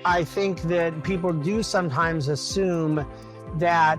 I think that people do sometimes assume that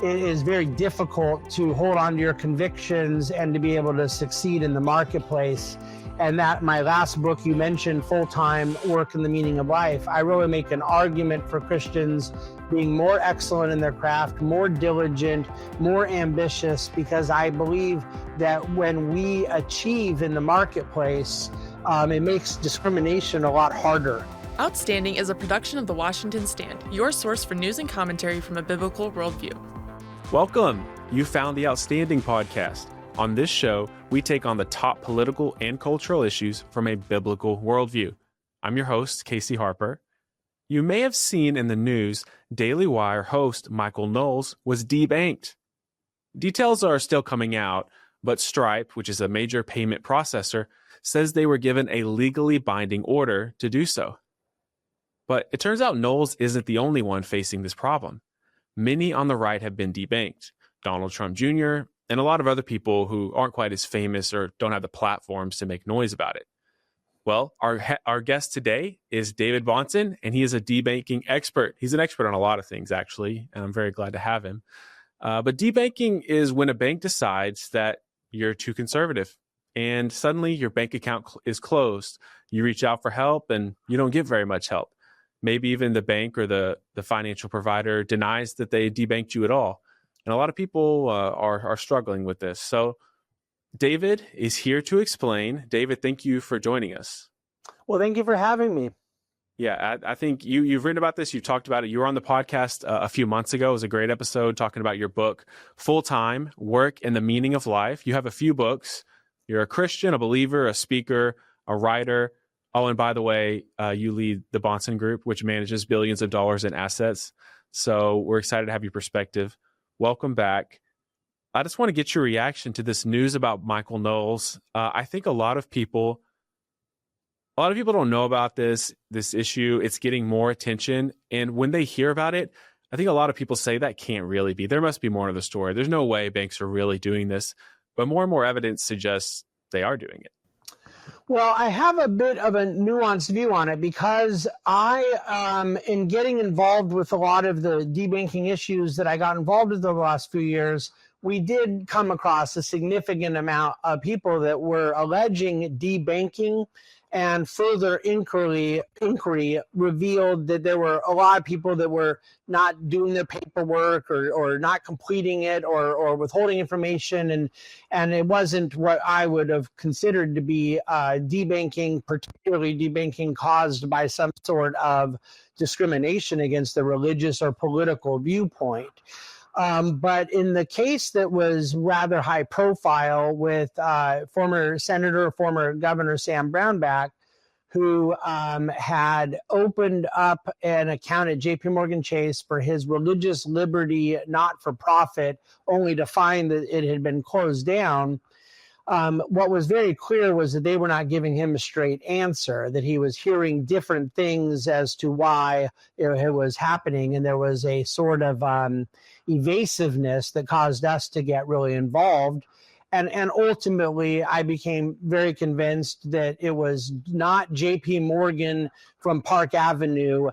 it is very difficult to hold on to your convictions and to be able to succeed in the marketplace. And that my last book, you mentioned full-time work and the meaning of life. I really make an argument for Christians being more excellent in their craft, more diligent, more ambitious, because I believe that when we achieve in the marketplace, it makes discrimination a lot harder. Outstanding is a production of The Washington Stand, your source for news and commentary from a biblical worldview. Welcome. You found the Outstanding podcast. On this show, we take on the top political and cultural issues from a biblical worldview. I'm your host, Casey Harper. You may have seen in the news, Daily Wire host Michael Knowles was debanked. Details are still coming out, but Stripe, which is a major payment processor, says they were given a legally binding order to do so. But it turns out Knowles isn't the only one facing this problem. Many on the right have been debanked. Donald Trump Jr., and a lot of other people who aren't quite as famous or don't have the platforms to make noise about it. Well, our guest today is David Bahnsen, and he is a debanking expert. He's an expert on a lot of things, actually, and I'm very glad to have him. But debanking is when a bank decides that you're too conservative, and suddenly your bank account is closed. You reach out for help, and you don't get very much help. Maybe even the bank or the financial provider denies that they debanked you at all. And a lot of people are struggling with this. So David is here to explain. David, thank you for joining us. Well, thank you for having me. Yeah, I think you've written about this. You've talked about it. You were on the podcast a few months ago. It was a great episode talking about your book, Full-Time Work and the Meaning of Life. You have a few books. You're a Christian, a believer, a speaker, a writer. Oh, and by the way, you lead the Bahnsen Group, which manages billions of dollars in assets. So we're excited to have your perspective. Welcome back. I just want to get your reaction to this news about Michael Knowles. I think a lot of people don't know about this issue. It's getting more attention. And when they hear about it, I think a lot of people say that can't really be. There must be more to the story. There's no way banks are really doing this. But more and more evidence suggests they are doing it. Well, I have a bit of a nuanced view on it because I, in getting involved with a lot of the debanking issues that I got involved with over the last few years, we did come across a significant amount of people that were alleging debanking, and further inquiry revealed that there were a lot of people that were not doing their paperwork or not completing it or withholding information. And it wasn't what I would have considered to be debanking, particularly debanking caused by some sort of discrimination against the religious or political viewpoint. But in the case that was rather high profile with former Governor Sam Brownback, who had opened up an account at JP Chase for his religious liberty not-for-profit, only to find that it had been closed down. What was very clear was that they were not giving him a straight answer, that he was hearing different things as to why it was happening. And there was a sort of evasiveness that caused us to get really involved. And ultimately, I became very convinced that it was not J.P. Morgan from Park Avenue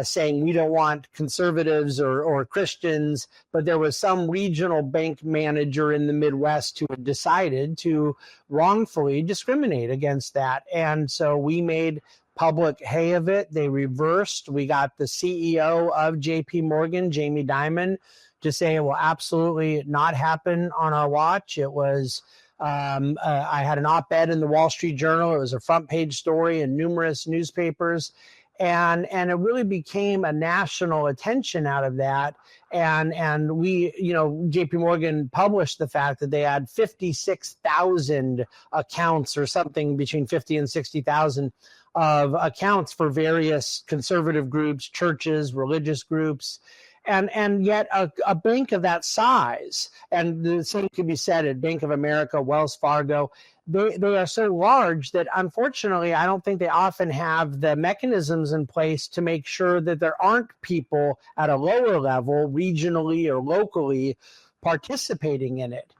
saying we don't want conservatives or Christians, but there was some regional bank manager in the Midwest who had decided to wrongfully discriminate against that. And so we made public hay of it. They reversed. We got the CEO of J.P. Morgan, Jamie Dimon, to say it will absolutely not happen on our watch. It was, I had an op-ed in the Wall Street Journal. It was a front page story in numerous newspapers. And it really became a national attention out of that. And we, JP Morgan published the fact that they had 56,000 accounts or something between 50 and 60,000 of accounts for various conservative groups, churches, religious groups. And yet a bank of that size, and the same could be said at Bank of America, Wells Fargo, they are so large that unfortunately I don't think they often have the mechanisms in place to make sure that there aren't people at a lower level, regionally or locally, participating in it.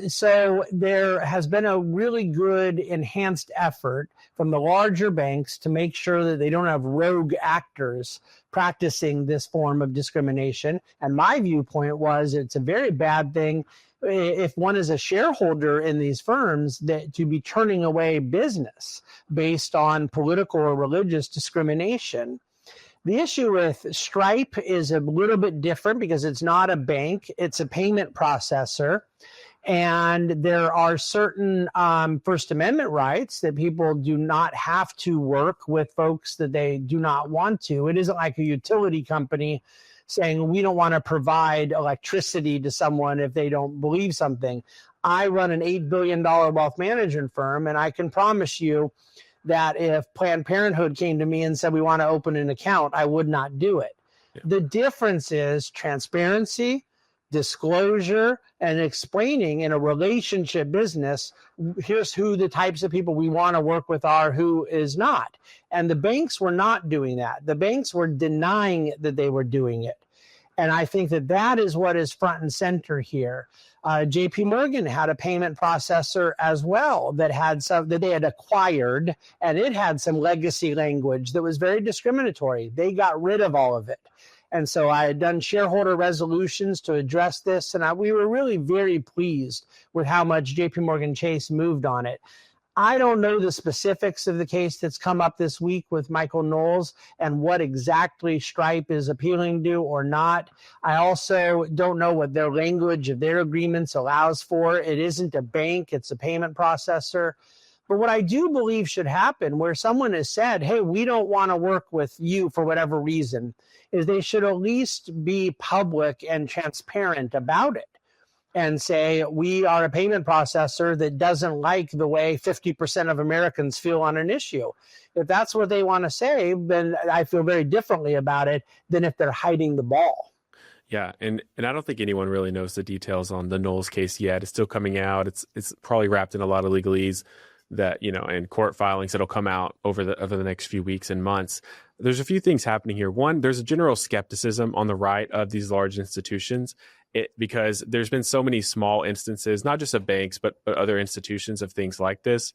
So there has been a really good enhanced effort from the larger banks to make sure that they don't have rogue actors practicing this form of discrimination. And my viewpoint was it's a very bad thing if one is a shareholder in these firms that to be turning away business based on political or religious discrimination. The issue with Stripe is a little bit different because it's not a bank, it's a payment processor. And there are certain First Amendment rights that people do not have to work with folks that they do not want to. It isn't like a utility company saying we don't want to provide electricity to someone if they don't believe something. I run an $8 billion wealth management firm, and I can promise you that if Planned Parenthood came to me and said we want to open an account, I would not do it. Yeah. The difference is transparency, disclosure, and explaining in a relationship business, here's who the types of people we want to work with are, who is not. And the banks were not doing that. The banks were denying that they were doing it. And I think that that is what is front and center here. JP Morgan had a payment processor as well that had some that they had acquired, and it had some legacy language that was very discriminatory. They got rid of all of it. And so I had done shareholder resolutions to address this, and we were really very pleased with how much JP Morgan Chase moved on it. I don't know the specifics of the case that's come up this week with Michael Knowles and what exactly Stripe is appealing to or not. I also don't know what their language of their agreements allows for. It isn't a bank, it's a payment processor. But what I do believe should happen, where someone has said, hey, we don't want to work with you for whatever reason, is they should at least be public and transparent about it and say, we are a payment processor that doesn't like the way 50% of Americans feel on an issue. If that's what they want to say, then I feel very differently about it than if they're hiding the ball. Yeah, and I don't think anyone really knows the details on the Knowles case yet. It's still coming out. It's probably wrapped in a lot of legalese that, and court filings that'll come out over the next few weeks and months. There's a few things happening here. One, there's a general skepticism on the right of these large institutions because there's been so many small instances, not just of banks, but other institutions of things like this,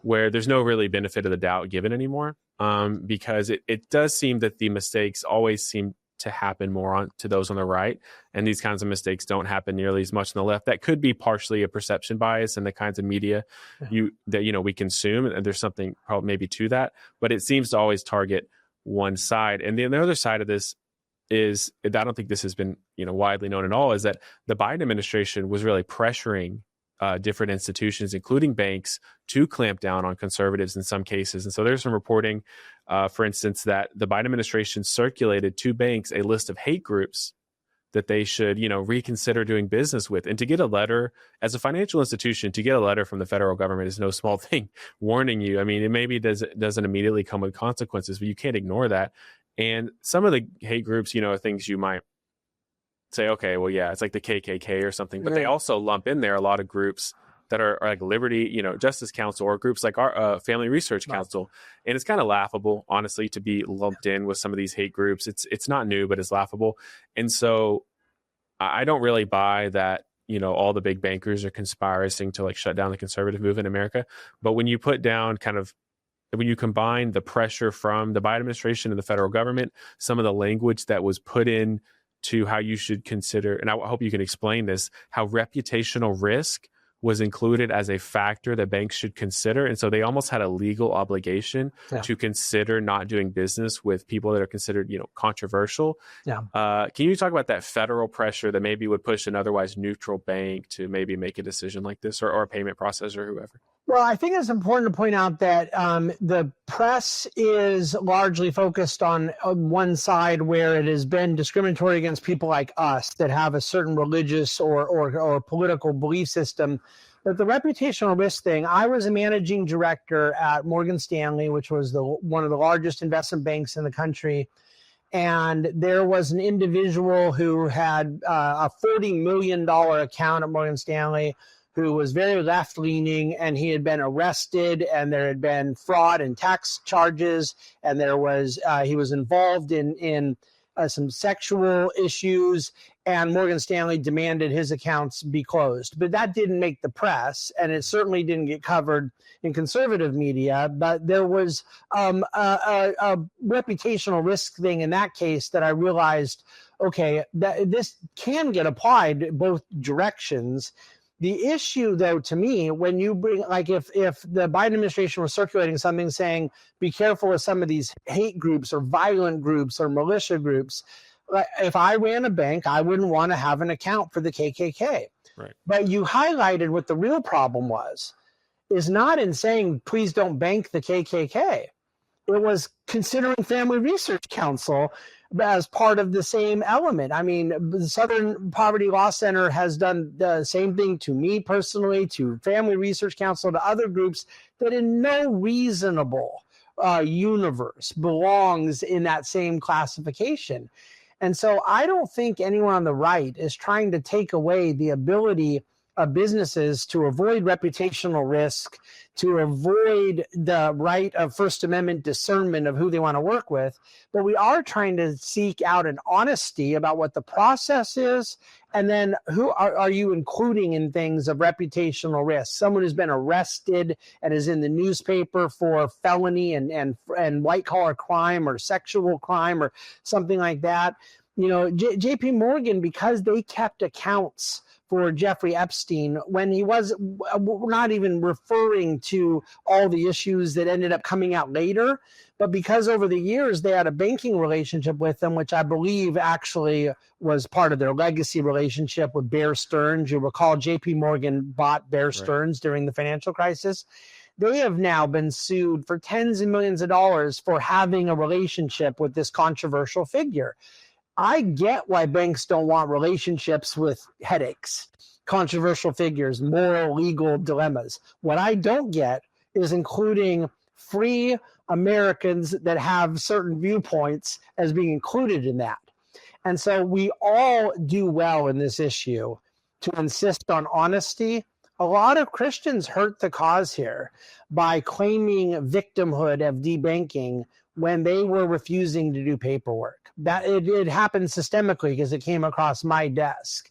where there's no really benefit of the doubt given anymore, because it does seem that the mistakes always seem to happen more to those on the right, and these kinds of mistakes don't happen nearly as much on the left. That could be partially a perception bias and the kinds of media we consume, and there's something probably maybe to that, but it seems to always target one side. And the other side of this is, I don't think this has been widely known at all, is that the Biden administration was really pressuring different institutions, including banks, to clamp down on conservatives in some cases. And so there's some reporting, for instance, that the Biden administration circulated to banks a list of hate groups that they should, reconsider doing business with. And to get a letter, as a financial institution, to get a letter from the federal government is no small thing, warning you. I mean, it maybe doesn't immediately come with consequences, but you can't ignore that. And some of the hate groups, are things you might say, okay, well, yeah, it's like the KKK or something, but they also lump in there a lot of groups that are like Liberty, Justice Council, or groups like our Family Research Council. And it's kind of laughable, honestly, to be lumped in with some of these hate groups. It's not new, but it's laughable. And so I don't really buy that, all the big bankers are conspiring to like shut down the conservative movement in America. But when you put down when you combine the pressure from the Biden administration and the federal government, some of the language that was put in to how you should consider, and I hope you can explain this, how reputational risk was included as a factor that banks should consider. And so they almost had a legal obligation to consider not doing business with people that are considered, controversial. Yeah. Can you talk about that federal pressure that maybe would push an otherwise neutral bank to maybe make a decision like this, or a payment processor or whoever? Well, I think it's important to point out that the press is largely focused on one side, where it has been discriminatory against people like us that have a certain religious or political belief system. But the reputational risk thing, I was a managing director at Morgan Stanley, which was one of the largest investment banks in the country. And there was an individual who had a $40 million account at Morgan Stanley, who was very left-leaning, and he had been arrested, and there had been fraud and tax charges, and he was involved in some sexual issues, and Morgan Stanley demanded his accounts be closed. But that didn't make the press, and it certainly didn't get covered in conservative media. But there was a reputational risk thing in that case that I realized, okay, that this can get applied both directions. The issue, though, to me, when you bring, like, if the Biden administration was circulating something saying, be careful with some of these hate groups or violent groups or militia groups, if I ran a bank, I wouldn't want to have an account for the KKK. Right. But you highlighted what the real problem is not in saying, please don't bank the KKK. It was considering Family Research Council as part of the same element. I mean, the Southern Poverty Law Center has done the same thing to me personally, to Family Research Council, to other groups that in no reasonable universe belongs in that same classification. And so I don't think anyone on the right is trying to take away the ability of businesses to avoid reputational risk, to avoid the right of First Amendment discernment of who they want to work with. But we are trying to seek out an honesty about what the process is, and then who are you including in things of reputational risk? Someone who's been arrested and is in the newspaper for felony and white collar crime or sexual crime or something like that. You know, J.P. Morgan, because they kept accounts for Jeffrey Epstein when he was not even referring to all the issues that ended up coming out later, but because over the years they had a banking relationship with them, which I believe actually was part of their legacy relationship with Bear Stearns. You recall J.P. Morgan bought Bear Stearns during the financial crisis. They have now been sued for tens of millions of dollars for having a relationship with this controversial figure. I get why banks don't want relationships with headaches, controversial figures, moral, legal dilemmas. What I don't get is including free Americans that have certain viewpoints as being included in that. And so we all do well in this issue to insist on honesty. A lot of Christians hurt the cause here by claiming victimhood of debanking when they were refusing to do paperwork. That it happened systemically because it came across my desk.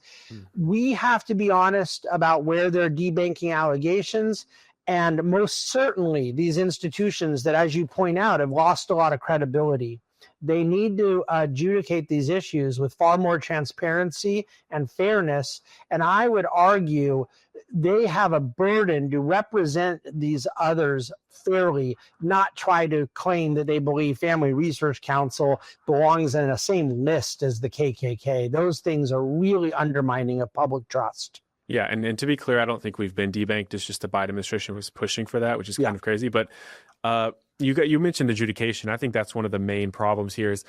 We have to be honest about where there are debanking allegations, and most certainly these institutions that, as you point out, have lost a lot of credibility. They need to adjudicate these issues with far more transparency and fairness, and I would argue they have a burden to represent these others fairly, not try to claim that they believe Family Research Council belongs in the same list as the KKK. Those things are really undermining of public trust. Yeah, and to be clear, I don't think we've been debanked. It's just the Biden administration was pushing for that, which is kind of crazy. But you mentioned adjudication. I think that's one of the main problems here is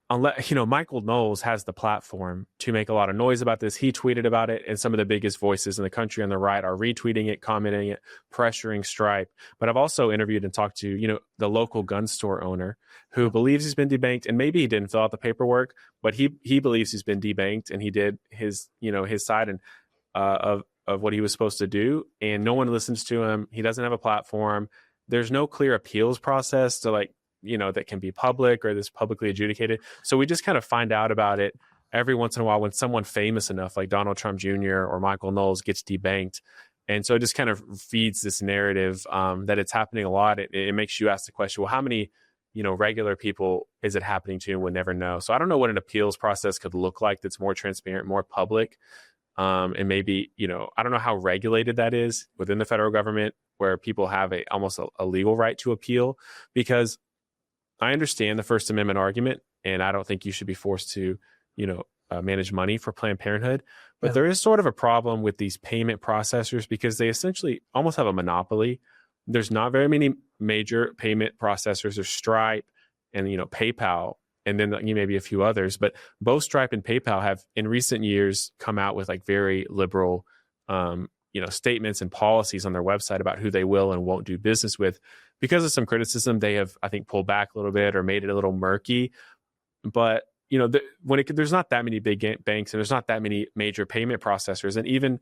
unless, Michael Knowles has the platform to make a lot of noise about this. He tweeted about it, and some of the biggest voices in the country on the right are retweeting it, commenting it, pressuring Stripe. But I've also interviewed and talked to, the local gun store owner who believes he's been debanked, and maybe he didn't fill out the paperwork, but he believes he's been debanked, and he did his side and of what he was supposed to do, and no one listens to him. He doesn't have a platform. There's no clear appeals process to that can be public or this publicly adjudicated. So we just kind of find out about it every once in a while when someone famous enough like Donald Trump Jr. or Michael Knowles gets debanked. And so it just kind of feeds this narrative that it's happening a lot. It makes you ask the question, well, how many, regular people is it happening to? And we'll never know. So I don't know what an appeals process could look like that's more transparent, more public. And maybe, I don't know how regulated that is within the federal government where people have almost a legal right to appeal, because I understand the First Amendment argument, and I don't think you should be forced to, manage money for Planned Parenthood. But there is sort of a problem with these payment processors because they essentially almost have a monopoly. There's not very many major payment processors. There's Stripe and, PayPal, and then maybe a few others. But both Stripe and PayPal have in recent years come out with very liberal, statements and policies on their website about who they will and won't do business with. Because of some criticism, they have, I think, pulled back a little bit or made it a little murky. But, there's not that many big banks and there's not that many major payment processors. And even,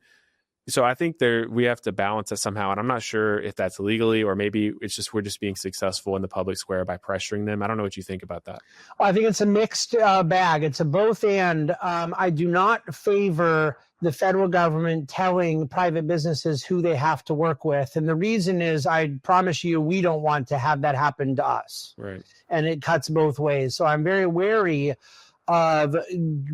So I think we have to balance that somehow. And I'm not sure if that's legally, or maybe it's just we're just being successful in the public square by pressuring them. I don't know what you think about that. Well, I think it's a mixed bag. It's a both and. I do not favor the federal government telling private businesses who they have to work with. And the reason is, I promise you, we don't want to have that happen to us. Right. And it cuts both ways. So I'm very wary of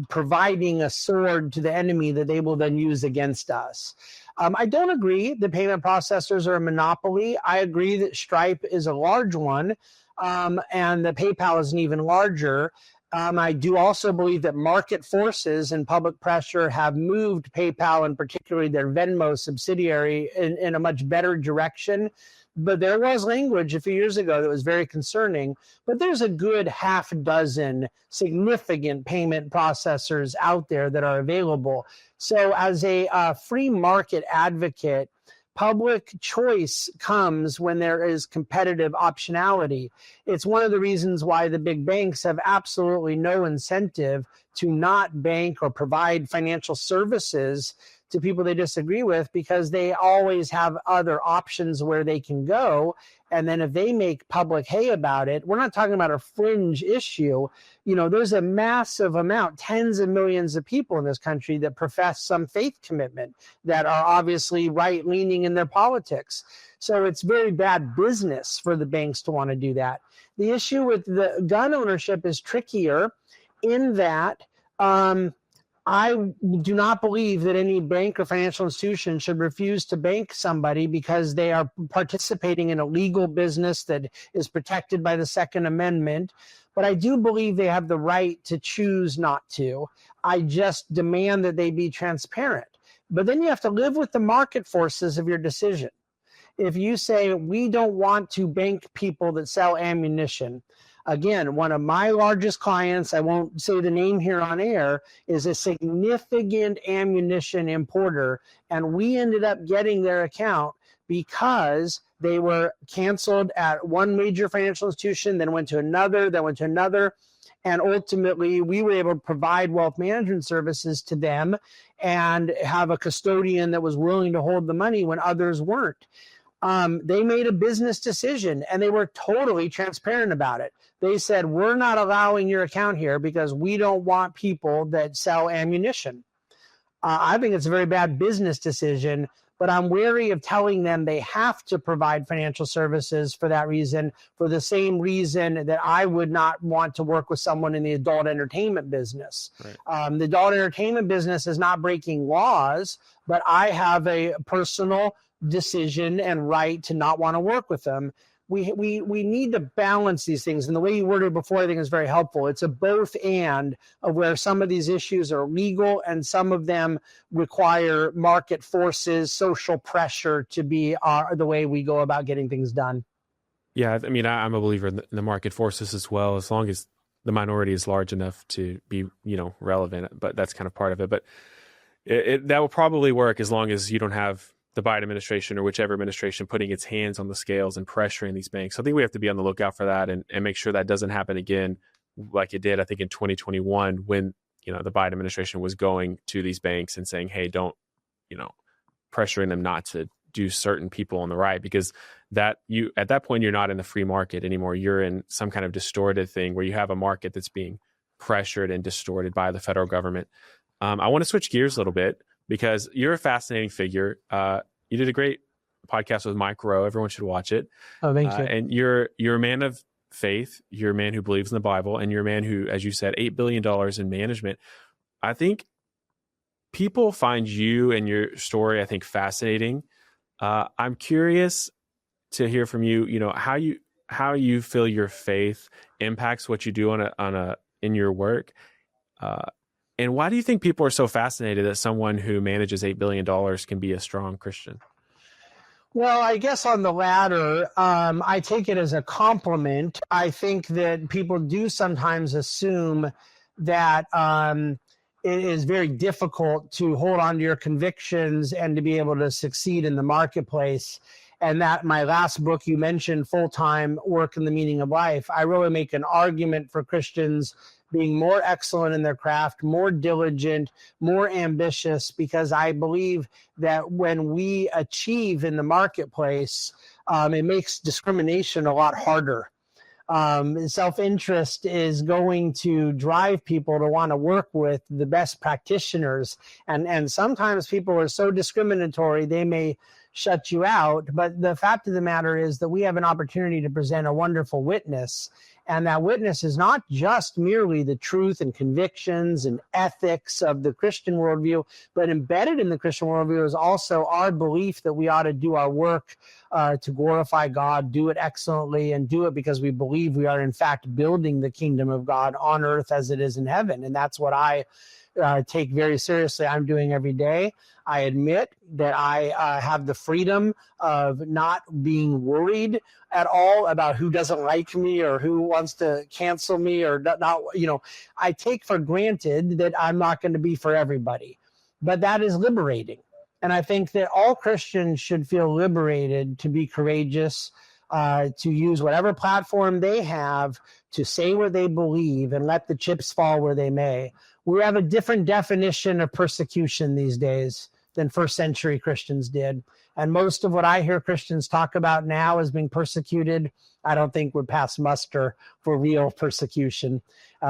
providing a sword to the enemy that they will then use against us. I don't agree that payment processors are a monopoly. I agree that Stripe is a large one, and that PayPal is an even larger. I do also believe that market forces and public pressure have moved PayPal, and particularly their Venmo subsidiary, in a much better direction. But there was language a few years ago that was very concerning. But there's a good half dozen significant payment processors out there that are available. So as a free market advocate, public choice comes when there is competitive optionality. It's one of the reasons why the big banks have absolutely no incentive to not bank or provide financial services to people they disagree with, because they always have other options where they can go. And then if they make public hay about it, we're not talking about a fringe issue. There's a massive amount, tens of millions of people in this country that profess some faith commitment, that are obviously right-leaning in their politics. So it's very bad business for the banks to want to do that. The issue with the gun ownership is trickier in that I do not believe that any bank or financial institution should refuse to bank somebody because they are participating in a legal business that is protected by the Second Amendment. But I do believe they have the right to choose not to. I just demand that they be transparent. But then you have to live with the market forces of your decision. If you say, we don't want to bank people that sell ammunition, again, one of my largest clients, I won't say the name here on air, is a significant ammunition importer. And we ended up getting their account because they were canceled at one major financial institution, then went to another, And ultimately, we were able to provide wealth management services to them and have a custodian that was willing to hold the money when others weren't. They made a business decision, and they were totally transparent about it. They said, we're not allowing your account here because we don't want people that sell ammunition. I think it's a very bad business decision, but I'm wary of telling them they have to provide financial services for that reason, for the same reason that I would not want to work with someone in the adult entertainment business. Right. The adult entertainment business is not breaking laws, but I have a personal decision and right to not want to work with them. We need to balance these things. And the way you worded it before, I think, is very helpful. It's a both and of where some of these issues are legal and some of them require market forces, social pressure to be the way we go about getting things done. Yeah, I mean, I'm a believer in the market forces as well, as long as the minority is large enough to be, relevant. But that's kind of part of it. But that will probably work as long as you don't have the Biden administration or whichever administration putting its hands on the scales and pressuring these banks. So I think we have to be on the lookout for that and make sure that doesn't happen again, like it did, I think, in 2021 when, the Biden administration was going to these banks and saying, hey, don't, pressuring them not to do certain people on the right, because at that point, you're not in the free market anymore. You're in some kind of distorted thing where you have a market that's being pressured and distorted by the federal government. I want to switch gears a little bit, because you're a fascinating figure. You did a great podcast with Mike Rowe. Everyone should watch it. Oh, thank you. And you're a man of faith. You're a man who believes in the Bible. And you're a man who, as you said, $8 billion in management. I think people find you and your story, fascinating. I'm curious to hear from you, how you feel your faith impacts what you do in your work. And why do you think people are so fascinated that someone who manages $8 billion can be a strong Christian? Well, I guess on the latter, I take it as a compliment. I think that people do sometimes assume that it is very difficult to hold on to your convictions and to be able to succeed in the marketplace. and that my last book you mentioned, Full-Time Work and the Meaning of Life, I really make an argument for Christians being more excellent in their craft, more diligent, more ambitious, because I believe that when we achieve in the marketplace, it makes discrimination a lot harder. Self-interest is going to drive people to want to work with the best practitioners. And sometimes people are so discriminatory, they may shut you out. But the fact of the matter is that we have an opportunity to present a wonderful witness. And that witness is not just merely the truth and convictions and ethics of the Christian worldview, but embedded in the Christian worldview is also our belief that we ought to do our work to glorify God, do it excellently, and do it because we believe we are in fact building the kingdom of God on earth as it is in heaven. And that's what I take very seriously. I'm doing every day. I admit that I have the freedom of not being worried at all about who doesn't like me or who wants to cancel me or not. I take for granted that I'm not going to be for everybody, but that is liberating. And I think that all Christians should feel liberated to be courageous, to use whatever platform they have to say what they believe and let the chips fall where they may. We have a different definition of persecution these days than first century Christians did. And most of what I hear Christians talk about now as being persecuted, I don't think would pass muster for real persecution.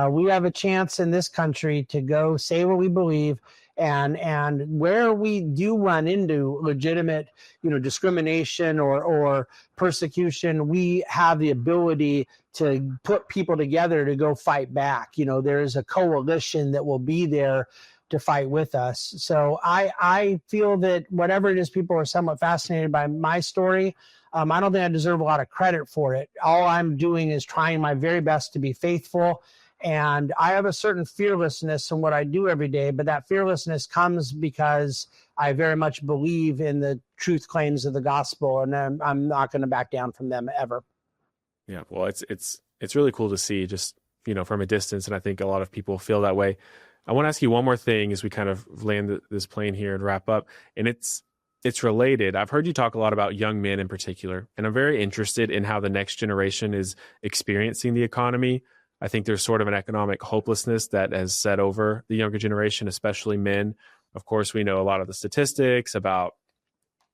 We have a chance in this country to go say what we believe, and where we do run into legitimate, discrimination or persecution, we have the ability to put people together to go fight back. There's a coalition that will be there to fight with us. So I feel that whatever it is, people are somewhat fascinated by my story. I don't think I deserve a lot of credit for it. All I'm doing is trying my very best to be faithful. And I have a certain fearlessness in what I do every day, but that fearlessness comes because I very much believe in the truth claims of the gospel, and I'm not going to back down from them ever. Yeah, well, it's really cool to see just, from a distance, and I think a lot of people feel that way. I want to ask you one more thing as we kind of land this plane here and wrap up, and it's related. I've heard you talk a lot about young men in particular, and I'm very interested in how the next generation is experiencing the economy. I think there's sort of an economic hopelessness that has set over the younger generation, especially men. Of course, we know a lot of the statistics about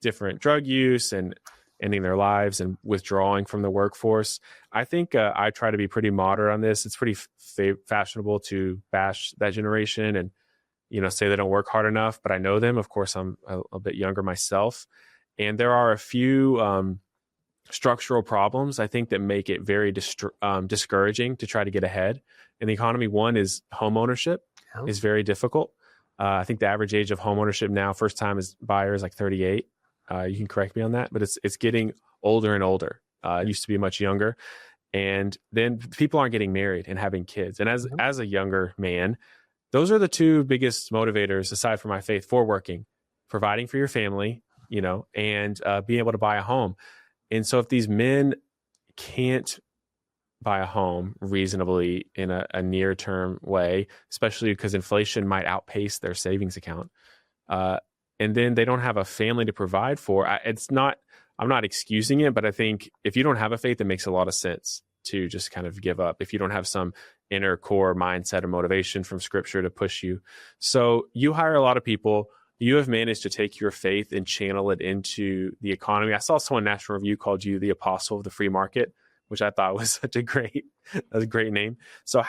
different drug use and ending their lives and withdrawing from the workforce. I think I try to be pretty moderate on this. It's pretty fashionable to bash that generation and, say they don't work hard enough, but I know them. Of course, I'm a bit younger myself. And there are a few structural problems, I think, that make it very discouraging to try to get ahead in the economy. One is home ownership is very difficult. I think the average age of home ownership now, first time buyer is like 38. You can correct me on that, but it's getting older and older. It used to be much younger. And then people aren't getting married and having kids. And as a younger man, those are the two biggest motivators, aside from my faith, for working, providing for your family, and being able to buy a home. And so if these men can't buy a home reasonably in a near-term way, especially because inflation might outpace their savings account, and then they don't have a family to provide for, I'm not excusing it, but I think if you don't have a faith, it makes a lot of sense to just kind of give up if you don't have some inner core mindset or motivation from Scripture to push you. So you hire a lot of people. You have managed to take your faith and channel it into the economy. I saw someone, National Review, called you the apostle of the free market, which I thought was such a great name. So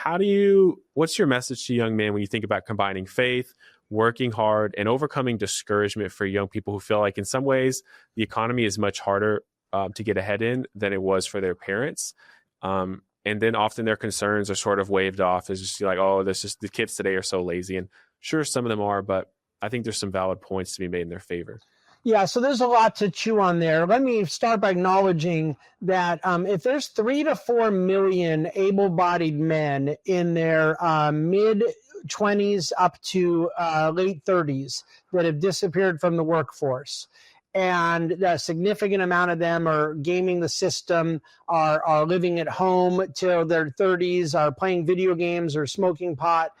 what's your message to young men when you think about combining faith, working hard, and overcoming discouragement for young people who feel like in some ways the economy is much harder to get ahead in than it was for their parents? And then often their concerns are sort of waved off as just like, oh, the kids today are so lazy. And sure, some of them are, but I think there's some valid points to be made in their favor. Yeah, so there's a lot to chew on there. Let me start by acknowledging that if there's 3 to 4 million able-bodied men in their mid-20s up to late 30s that have disappeared from the workforce, and a significant amount of them are gaming the system, are living at home till their 30s, are playing video games or smoking pot,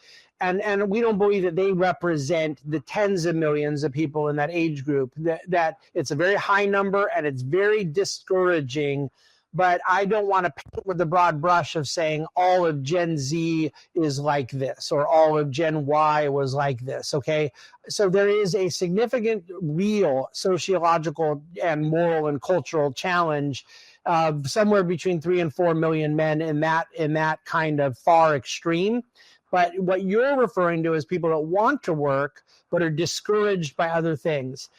And we don't believe that they represent the tens of millions of people in that age group, that it's a very high number and it's very discouraging. But I don't want to paint with the broad brush of saying all of Gen Z is like this or all of Gen Y was like this, okay? So there is a significant real sociological and moral and cultural challenge somewhere between 3 and 4 million men in that kind of far extreme. But what you're referring to is people that want to work but are discouraged by other things.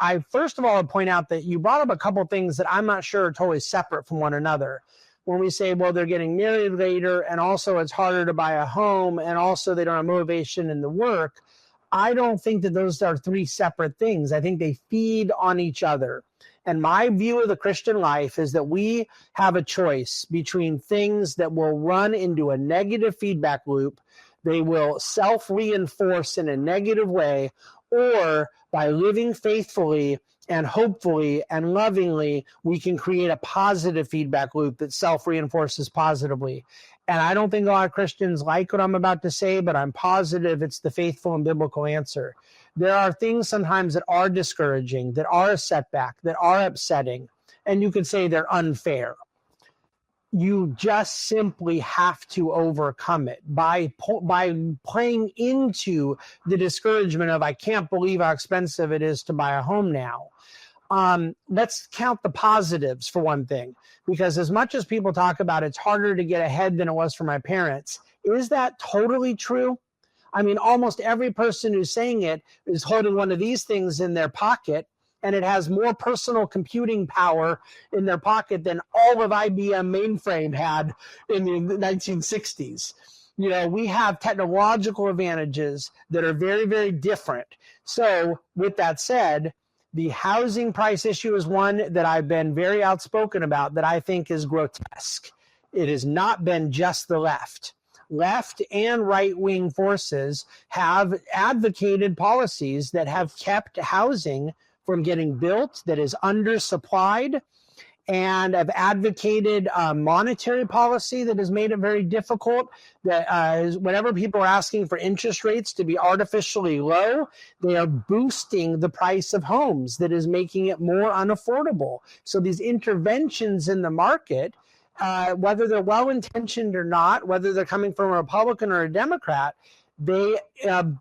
I first of all would point out that you brought up a couple of things that I'm not sure are totally separate from one another. When we say, well, they're getting married later, and also it's harder to buy a home, and also they don't have motivation in the work, I don't think that those are three separate things. I think they feed on each other. And my view of the Christian life is that we have a choice between things that will run into a negative feedback loop, they will self-reinforce in a negative way, or by living faithfully and hopefully and lovingly, we can create a positive feedback loop that self-reinforces positively. And I don't think a lot of Christians like what I'm about to say, but I'm positive it's the faithful and biblical answer. There are things sometimes that are discouraging, that are a setback, that are upsetting, and you could say they're unfair. You just simply have to overcome it by playing into the discouragement of, I can't believe how expensive it is to buy a home now. Let's count the positives for one thing, because as much as people talk about it's harder to get ahead than it was for my parents, is that totally true? I mean, almost every person who's saying it is holding one of these things in their pocket, and it has more personal computing power in their pocket than all of IBM mainframe had in the 1960s. You know, we have technological advantages that are very, very different. So with that said, the housing price issue is one that I've been very outspoken about that I think is grotesque. It has not been just the left. Left and right-wing forces have advocated policies that have kept housing from getting built, that is undersupplied, and have advocated monetary policy that has made it very difficult. That whenever people are asking for interest rates to be artificially low, they are boosting the price of homes, that is making it more unaffordable. So these interventions in the market, whether they're well-intentioned or not, whether they're coming from a Republican or a Democrat, they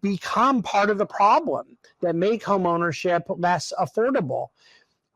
become part of the problem that make home ownership less affordable.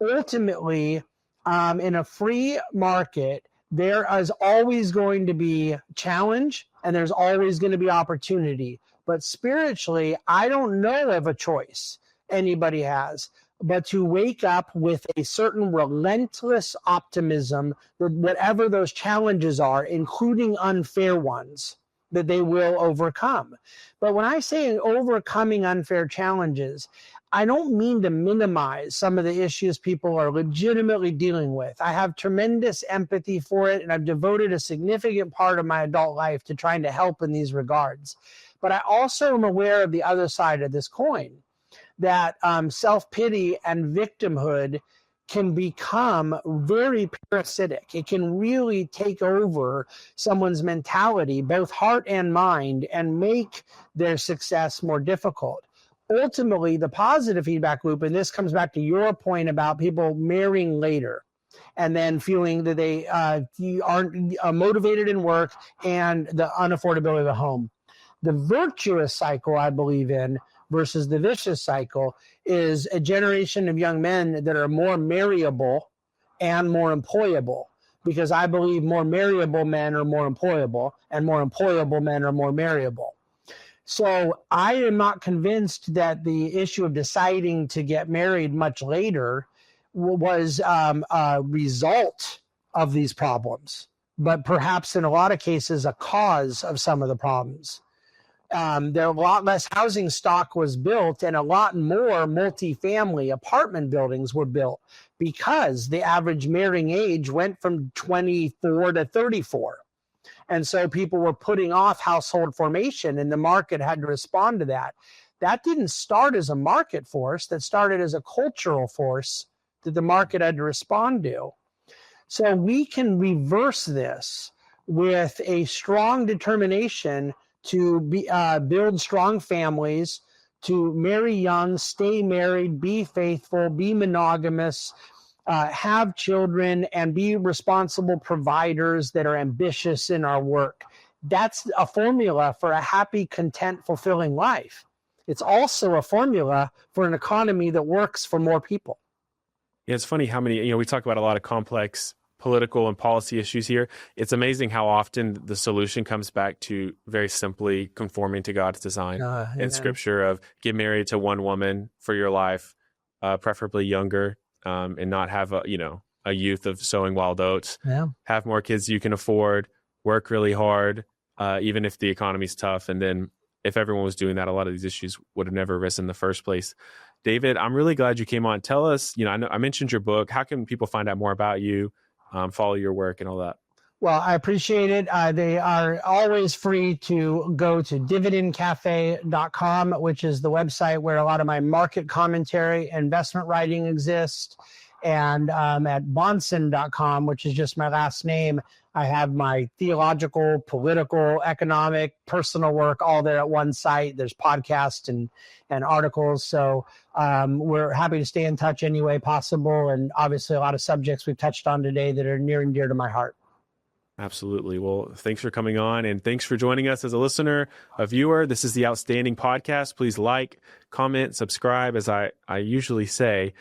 Ultimately, in a free market, there is always going to be challenge and there's always going to be opportunity. But spiritually, I don't know of a choice anybody has but to wake up with a certain relentless optimism that whatever those challenges are, including unfair ones, that they will overcome. But when I say overcoming unfair challenges, I don't mean to minimize some of the issues people are legitimately dealing with. I have tremendous empathy for it, and I've devoted a significant part of my adult life to trying to help in these regards. But I also am aware of the other side of this coin, that self-pity and victimhood can become very parasitic. It can really take over someone's mentality, both heart and mind, and make their success more difficult. Ultimately, the positive feedback loop, and this comes back to your point about people marrying later and then feeling that they aren't motivated in work and the unaffordability of the home. The virtuous cycle I believe in versus the vicious cycle is a generation of young men that are more marryable and more employable, because I believe more marryable men are more employable and more employable men are more marryable. So I am not convinced that the issue of deciding to get married much later was a result of these problems, but perhaps in a lot of cases a cause of some of the problems. There a lot less housing stock was built and a lot more multifamily apartment buildings were built because the average marrying age went from 24 to 34. And so people were putting off household formation and the market had to respond to that. That didn't start as a market force, that started as a cultural force that the market had to respond to. So we can reverse this with a strong determination to build strong families, to marry young, stay married, be faithful, be monogamous, have children, and be responsible providers that are ambitious in our work. That's a formula for a happy, content, fulfilling life. It's also a formula for an economy that works for more people. Yeah, it's funny how many, we talk about a lot of complex political and policy issues here. It's amazing how often the solution comes back to very simply conforming to God's design in Scripture of get married to one woman for your life, preferably younger, and not have a youth of sowing wild oats. Yeah. Have more kids you can afford, work really hard, even if the economy's tough. And then if everyone was doing that, a lot of these issues would have never arisen in the first place. David, I'm really glad you came on. Tell us, I mentioned your book. How can people find out more about you? Follow your work and all that? Well, I appreciate it. They are always free to go to dividendcafe.com, which is the website where a lot of my market commentary, investment writing exists. And at Bahnsen.com, which is just my last name, I have my theological, political, economic, personal work all there at one site. There's podcasts and articles. So we're happy to stay in touch any way possible. And obviously a lot of subjects we've touched on today that are near and dear to my heart. Absolutely. Well, thanks for coming on, and thanks for joining us as a listener, a viewer. This is the Outstanding Podcast. Please like, comment, subscribe. As I usually say,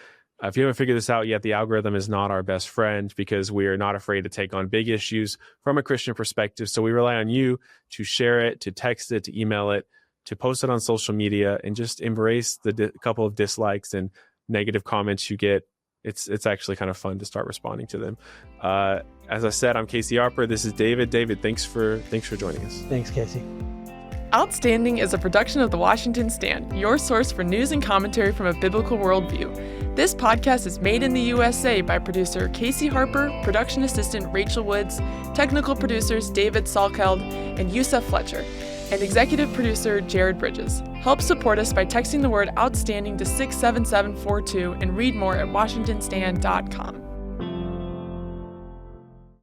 if you haven't figured this out yet, the algorithm is not our best friend because we are not afraid to take on big issues from a Christian perspective. So we rely on you to share it, to text it, to email it, to post it on social media, and just embrace the couple of dislikes and negative comments you get. It's actually kind of fun to start responding to them. As I said, I'm Casey Harper. This is David. David, thanks for joining us. Thanks, Casey. Outstanding is a production of The Washington Stand, your source for news and commentary from a biblical worldview. This podcast is made in the USA by producer Casey Harper, production assistant Rachel Woods, technical producers David Salkeld and Yusuf Fletcher, and executive producer Jared Bridges. Help support us by texting the word outstanding to 67742 and read more at washingtonstand.com.